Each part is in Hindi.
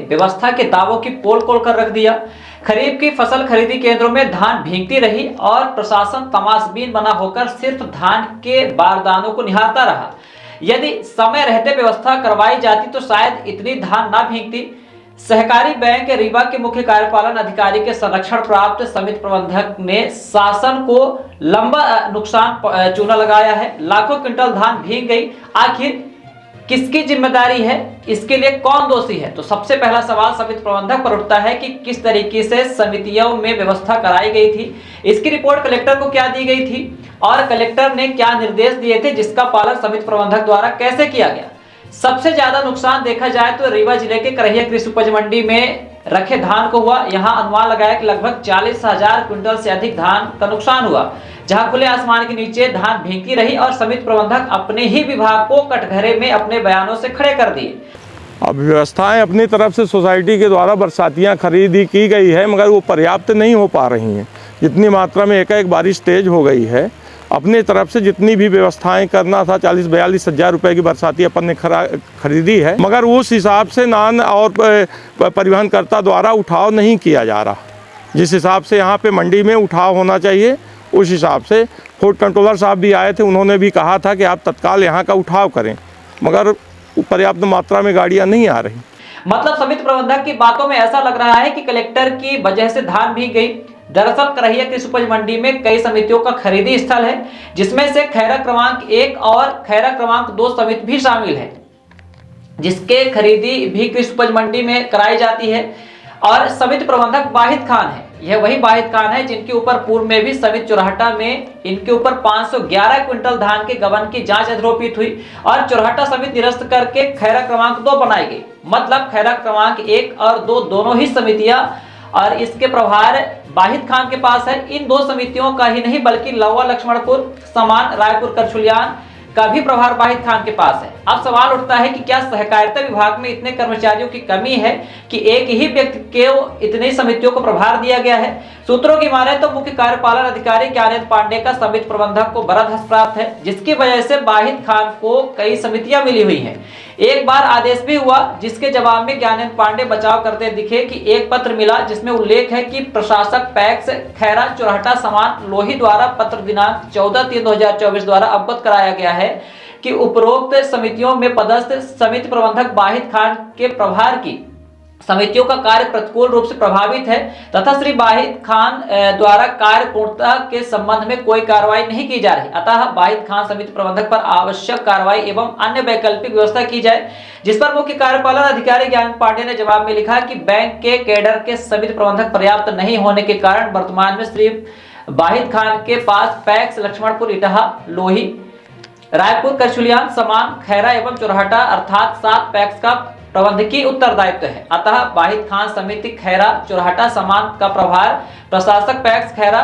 व्यवस्था के दावों की पोल खोल कर रख दिया। खरीफ की फसल खरीदी केंद्रों में धान भीगती रही और प्रशासन तमाशबीन बना होकर सिर्फ धान के बारदानों को निहारता रहा। यदि समय रहते व्यवस्था करवाई जाती तो शायद इतनी धान ना भीगती। सहकारी बैंक रीवा के मुख्य कार्यपालन अधिकारी के संरक्षण प्राप्त समिति प्रबंधक ने शासन को लंबा नुकसान चूना लगाया है। लाखों क्विंटल धान भीग गई। आखिर किसकी जिम्मेदारी है, इसके लिए कौन दोषी है? तो सबसे पहला सवाल समिति प्रबंधक पर उठता है कि किस तरीके से समितियों में व्यवस्था कराई गई थी, इसकी रिपोर्ट कलेक्टर को क्या दी गई थी और कलेक्टर ने क्या निर्देश दिए थे, जिसका पालन समिति प्रबंधक द्वारा कैसे किया गया। सबसे ज्यादा नुकसान देखा जाए तो रीवा जिले के करहिया कृषि उपज मंडी में रखे धान को हुआ। यहां अनुमान लगाया कि लगभग 40,000 क्विंटल से अधिक धान का नुकसान हुआ, जहां खुले आसमान के नीचे धान भीगती रही और समिति प्रबंधक अपने ही विभाग को कटघरे में अपने बयानों से खड़े कर दिए। अब व्यवस्थाएं अपनी तरफ से सोसाइटी के द्वारा बरसातियां खरीदी की गई है, मगर वो पर्याप्त नहीं हो पा रही हैं। जितनी मात्रा में एकाएक बारिश तेज हो गई है, अपनी तरफ से जितनी भी व्यवस्थाएं करना था 40-42 हज़ार रुपये की बरसाती अपन ने खरीदी है, मगर उस हिसाब से नान और परिवहनकर्ता द्वारा उठाव नहीं किया जा रहा। जिस हिसाब से यहाँ पे मंडी में उठाव होना चाहिए उस हिसाब से फूड कंट्रोलर साहब भी आए थे, उन्होंने भी कहा था कि आप तत्काल यहाँ का उठाव करें, मगर पर्याप्त मात्रा में गाड़ियाँ नहीं आ रही। मतलब समिति प्रबंधक की बातों में ऐसा लग रहा है कि कलेक्टर की वजह से धान भीग गई। दरअसल करहिया कृषि उपज मंडी में कई समितियों का खरीदी स्थल है, जिसमें से खैरा क्रमांक 1 और खैरा क्रमांक 2 समिति भी शामिल है, जिसके खरीदी भी कृषि उपज मंडी में कराई जाती है। और समिति प्रबंधक वाहिद खान है। यह वही वाहिद खान है जिनके ऊपर पूर्व में भी समिति चुरहटा में इनके ऊपर 511 क्विंटल धान के गबन की जांच अधिरोपित हुई और चुरहटा समिति निरस्त करके खैरा क्रमांक 2 बनाई गई। मतलब खैरा क्रमांक 1 और 2 दोनों ही समितियां और इसके प्रभार वाहिद खान के पास है। इन दो समितियों का ही नहीं बल्कि लौवा लक्ष्मणपुर, समान, रायपुर करछुलियान का भी प्रभार वाहिद खान के पास है। अब सवाल उठता है कि क्या सहकारिता विभाग में इतने कर्मचारियों की कमी है कि एक ही व्यक्ति को इतनी समितियों को प्रभार दिया गया है। सूत्रों की माने तो मुख्य कार्यपालन अधिकारी ज्ञानेंद्र पांडे का समिति प्रबंधक को बरदहस्त प्राप्त है, जिसकी वजह से वाहिद खान को कई समितियां मिली हुई हैं। एक बार आदेश भी हुआ, जिसके जवाब में ज्ञानेंद्र पांडे बचाव करते दिखे कि एक पत्र मिला जिसमें उल्लेख है कि प्रशासक पैक्स खैरा चुरहटा समान लोही द्वारा पत्र दिनांक 14/3/2024 द्वारा अवगत कराया गया है कि उपरोक्त समितियों में पदस्थ समिति प्रबंधक वाहिद खान के प्रभार की समितियों का कार्य प्रतिकूल रूप से प्रभावित है तथा श्री वाहिद खान द्वारा कार्य पूर्णता के संबंध में कोई कार्रवाई नहीं की जा रही। अतः वाहिद खान समिति प्रबंधक पर आवश्यक कार्रवाई एवं अन्य वैकल्पिक व्यवस्था की जाए, जिस पर मुख्य कार्यपालन अधिकारी ज्ञानेंद्र पांडे ने जवाब में लिखा कि बैंक के कैडर के समिति प्रबंधक पर्याप्त नहीं होने के कारण वर्तमान में श्री वाहिद खान के पास पैक्स लक्ष्मणपुर, इटाहा, लोही, रायपुर, करछुलियान, समान, खैरा एवं चुरहटा अर्थात 7 पैक्स का प्रबंधकीय उत्तरदायित्व है। अतः वाहिद खान समिति खैरा चुरहटा समान का प्रभार प्रशासक पैक्स खैरा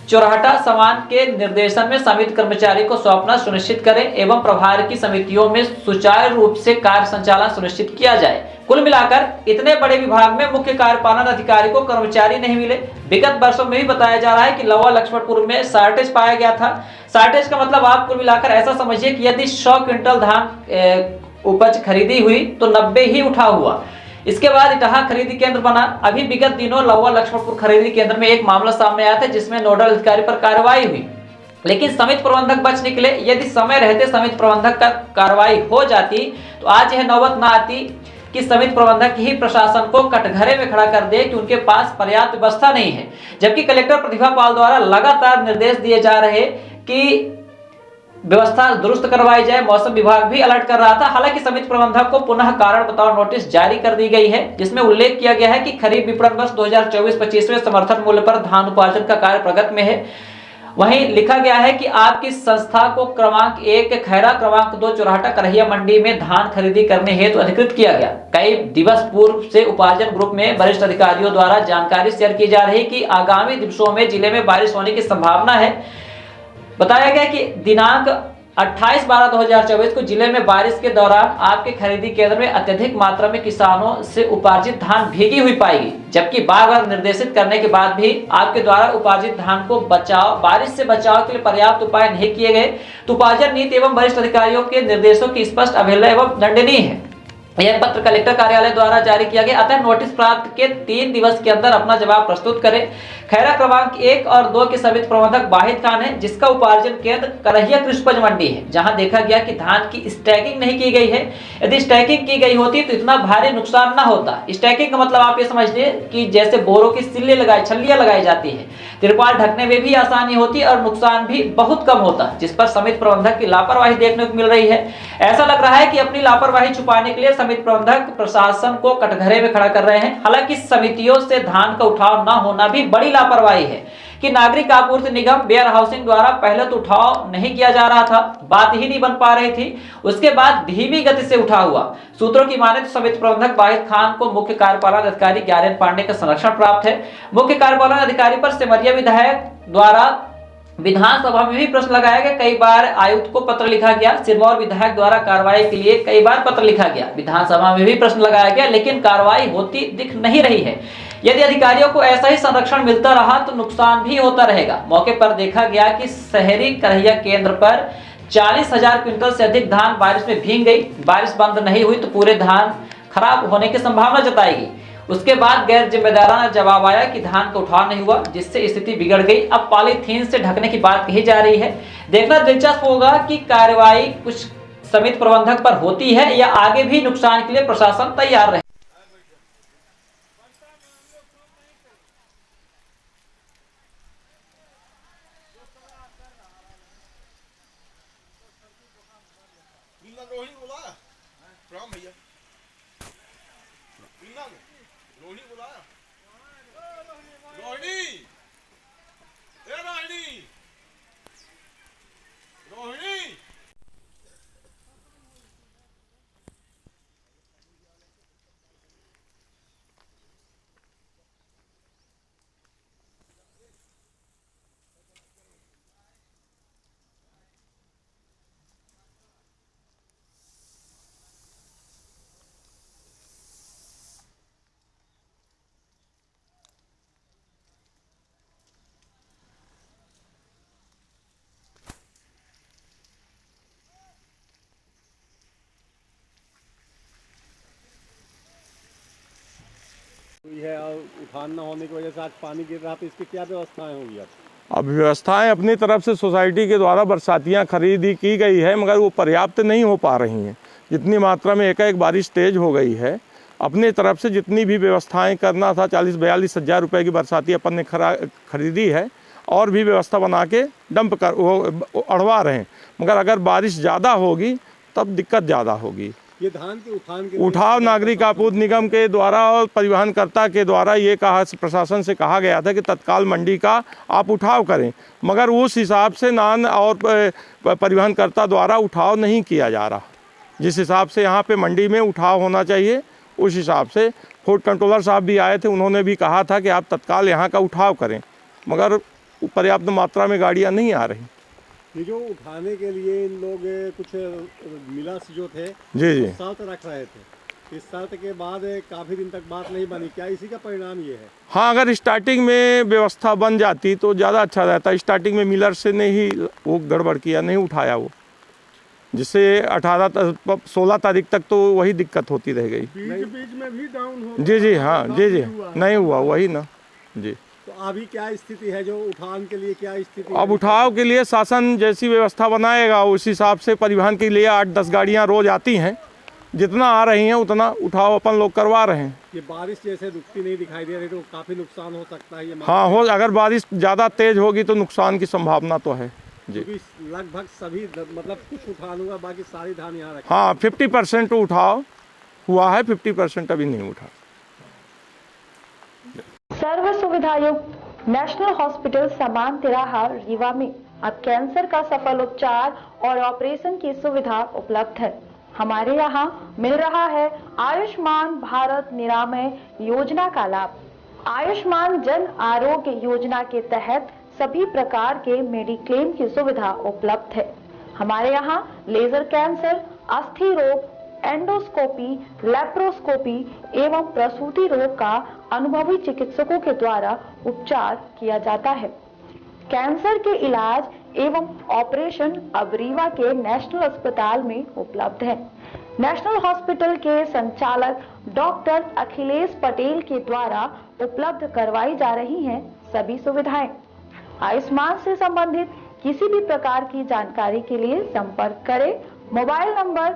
चुरहटा समान के निर्देशन में समिति कर्मचारी को सौंपना सुनिश्चित करें एवं प्रभार की समितियों में सुचारू रूप से कार्य संचालन सुनिश्चित किया जाए। कुल मिलाकर इतने बड़े विभाग में मुख्य कार्यपालन अधिकारी को कर्मचारी नहीं मिले। विगत वर्षों में भी बताया जा रहा है कि लौवा लक्ष्मणपुर में शार्टेज पाया गया था। शार्टेज का मतलब आप कुल मिलाकर ऐसा समझिए कि यदि 100 क्विंटल धान उपज खरीदी हुई तो 90 ही उठा हुआ। इसके बाद इटाहा खरीदी केंद्र बना। अभी विगत दिनों लौवा लक्ष्मणपुर खरीदी केंद्र में एक मामला सामने आया था जिसमें नोडल अधिकारी पर कार्रवाई हुई, लेकिन समिति प्रबंधक बच निकले। यदि समय रहते समिति प्रबंधक का कार्रवाई हो जाती तो आज यह नौबत ना आती कि समिति प्रबंधक ही प्रशासन को कटघरे में खड़ा कर दे कि उनके पास पर्याप्त व्यवस्था नहीं है, जबकि कलेक्टर प्रतिभा पाल द्वारा लगातार निर्देश दिए जा रहे कि व्यवस्था दुरुस्त करवाई जाए। मौसम विभाग भी अलर्ट कर रहा था। हालांकि समिति प्रबंधक को पुनः कारण बताओ नोटिस जारी कर दी गई है, जिसमें उल्लेख किया गया है कि खरीफ विपणन वर्ष 2024-25 में समर्थन मूल्य पर धान उपार्जन का कार्य प्रगति में है। वहीं लिखा गया है कि आपकी संस्था को क्रमांक 1 खैरा, क्रमांक 2 चुरहटा करहिया मंडी में धान खरीदी करने हेतु अधिकृत किया गया। कई दिवस पूर्व से उपार्जन ग्रुप में वरिष्ठ अधिकारियों द्वारा जानकारी शेयर की जा रही कि आगामी दिवसों में जिले में बारिश होने की संभावना है। बताया गया कि दिनांक 28/12/2024 को जिले में बारिश के दौरान आपके खरीदी केंद्र में अत्यधिक मात्रा में किसानों से उपार्जित धान भीगी हुई पाएगी, जबकि बार बार निर्देशित करने के बाद भी आपके द्वारा उपार्जित धान को बारिश से बचाव के लिए पर्याप्त उपाय नहीं किए गए तो उपार्जन नीति एवं वरिष्ठ अधिकारियों के निर्देशों की स्पष्ट अवहेलना एवं दंडनीय है। यह पत्र कलेक्टर कार्यालय द्वारा जारी किया गया। अतः नोटिस प्राप्त के 3 दिवस के अंदर अपना जवाब प्रस्तुत करें। खैरा क्रमांक 1 और 2 के समिति प्रबंधक वाहिद खान है, जिसका उपार्जन केंद्र करहिया कृषि उपज मंडी है, जहां देखा गया कि धान की स्टैकिंग नहीं की गई है। यदि स्टैकिंग की गई होती तो इतना भारी नुकसान न होता। स्टैकिंग का मतलब आप ये समझिए कि जैसे बोरों की छल्लियां लगाई जाती है, तिरपाल ढकने में भी आसानी होती और नुकसान भी बहुत कम होता, जिस पर समिति प्रबंधक की लापरवाही देखने को मिल रही है। ऐसा लग रहा है कि अपनी लापरवाही छुपाने के लिए समिति प्रबंधक प्रशासन को कटघरे में खड़ा कर रहे हैं। हालांकि समितियों से धान का उठाव न होना भी बड़ी लापरवाही है कि नागरिक आपूर्ति निगम वेयर हाउसिंग द्वारा पहले तो उठाव नहीं किया जा रहा था, बात ही नहीं बन पा रही थी, उसके बाद धीमी गति से उठा हुआ। सूत्रों की माने तो समिति प्रबंधक वाहिद खान को मुख्य कार्यपालन अधिकारी ज्ञानेंद्र पांडे का संरक्षण प्राप्त है। मुख्य कार्यपालन अधिकारी पर सिमरिया विधायक द्वारा विधानसभा में भी प्रश्न लगाया गया, कई बार आयुक्त को पत्र लिखा गया। सिरमौर विधायक द्वारा कार्रवाई के लिए कई बार पत्र लिखा गया, विधानसभा में भी प्रश्न लगाया गया, लेकिन कार्रवाई होती दिख नहीं रही है। यदि अधिकारियों को ऐसा ही संरक्षण मिलता रहा तो नुकसान भी होता रहेगा। मौके पर देखा गया कि शहरी करहिया केंद्र पर 40,000 क्विंटल से अधिक धान बारिश में भीग गई। बारिश बंद नहीं हुई तो पूरे धान खराब होने की संभावना जताई गई। उसके बाद गैर जिम्मेदाराना जवाब आया कि धान का उठाव नहीं हुआ, जिससे स्थिति बिगड़ गई। अब पॉलीथीन से ढकने की बात कही जा रही है। देखना दिलचस्प होगा कि कार्रवाई कुछ समिति प्रबंधक पर होती है या आगे भी नुकसान के लिए प्रशासन तैयार रहे। रोहिणी बुलाया, राम भैया रोहिणी बुलाया, रोहिणी ए रोहिणी रोहिणी हुई है और उठान न होने की वजह से आज पानी गिर रहा, तो इसकी क्या व्यवस्थाएं होंगी अब व्यवस्थाएं अपनी तरफ से सोसाइटी के द्वारा बरसातियां खरीदी की गई है, मगर वो पर्याप्त नहीं हो पा रही हैं। जितनी मात्रा में एकाएक बारिश तेज हो गई है, अपनी तरफ से जितनी भी व्यवस्थाएं करना था 40-42 हज़ार रुपये की बरसाती अपन ने खरीदी है और भी व्यवस्था बना के डंप कर वो अड़वा रहे हैं। मगर अगर बारिश ज़्यादा होगी तब दिक्कत ज़्यादा होगी। ये धान के उठाव नागरिक आपूर्ति निगम के द्वारा और परिवहनकर्ता के द्वारा ये प्रशासन से कहा गया था कि तत्काल मंडी का आप उठाव करें, मगर उस हिसाब से नान और परिवहनकर्ता द्वारा उठाव नहीं किया जा रहा। जिस हिसाब से यहाँ पे मंडी में उठाव होना चाहिए उस हिसाब से फूड कंट्रोलर साहब भी आए थे, उन्होंने भी कहा था कि आप तत्काल यहाँ का उठाव करें, मगर पर्याप्त मात्रा में गाड़ियाँ नहीं आ रही। ये जो उठाने के लिए इन लोग कुछ मिलर्स जो थे जी शर्त रख रहे थे, इस शर्त के बाद काफ़ी दिन तक बात नहीं बनी, क्या इसी का परिणाम ये है? हाँ, अगर स्टार्टिंग में व्यवस्था बन जाती तो ज़्यादा अच्छा रहता। स्टार्टिंग में मिलर से नहीं वो गड़बड़ किया, नहीं उठाया वो, जिससे 16 तारीख तक तो वही दिक्कत होती रह गई। बीच में भी डाउन हो जी हाँ जी नहीं हुआ वही ना जी। तो अभी क्या स्थिति है, जो उठान के लिए क्या स्थिति अब उठाव के लिए शासन जैसी व्यवस्था बनाएगा उस हिसाब से परिवहन के लिए 8-10 गाड़ियाँ रोज आती हैं, जितना आ रही हैं उतना उठाव अपन लोग करवा रहे हैं। ये बारिश जैसे रुकती नहीं दिखाई दे रही तो काफ़ी नुकसान हो सकता है ये? हाँ हो, अगर बारिश ज़्यादा तेज होगी तो नुकसान की संभावना तो है जी। लगभग सभी मतलब कुछ उठान हुआ, बाकी सारी धान यहाँ रखी। हाँ 50% उठाव हुआ है, 50% अभी नहीं उठा। सर्व सुविधा युक्त नेशनल हॉस्पिटल समान तिराहा रीवा में अब कैंसर का सफल उपचार और ऑपरेशन की सुविधा उपलब्ध है। हमारे यहाँ मिल रहा है आयुष्मान भारत निरामय योजना का लाभ। आयुष्मान जन आरोग्य योजना के तहत सभी प्रकार के मेडिक्लेम की सुविधा उपलब्ध है। हमारे यहाँ लेजर कैंसर, अस्थि रोग, एंडोस्कोपी, लेप्रोस्कोपी एवं प्रसूति रोग का अनुभवी चिकित्सकों के द्वारा उपचार किया जाता है। कैंसर के इलाज एवं ऑपरेशन अब रीवा के नेशनल अस्पताल में उपलब्ध है। नेशनल हॉस्पिटल के संचालक डॉक्टर अखिलेश पटेल के द्वारा उपलब्ध करवाई जा रही हैं सभी सुविधाएं। आयुष्मान से संबंधित किसी भी प्रकार की जानकारी के लिए संपर्क करें मोबाइल नंबर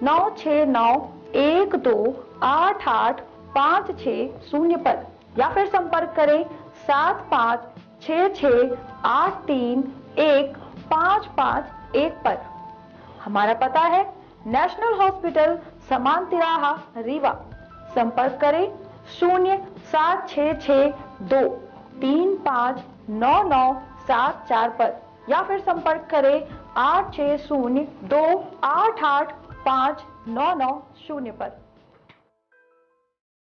9691288560 पर या फिर संपर्क करें 7566831551 पर। हमारा पता है नेशनल हॉस्पिटल समान तिराहा रीवा। संपर्क करें 07662359974 पर या फिर संपर्क करें 8602885990 पर।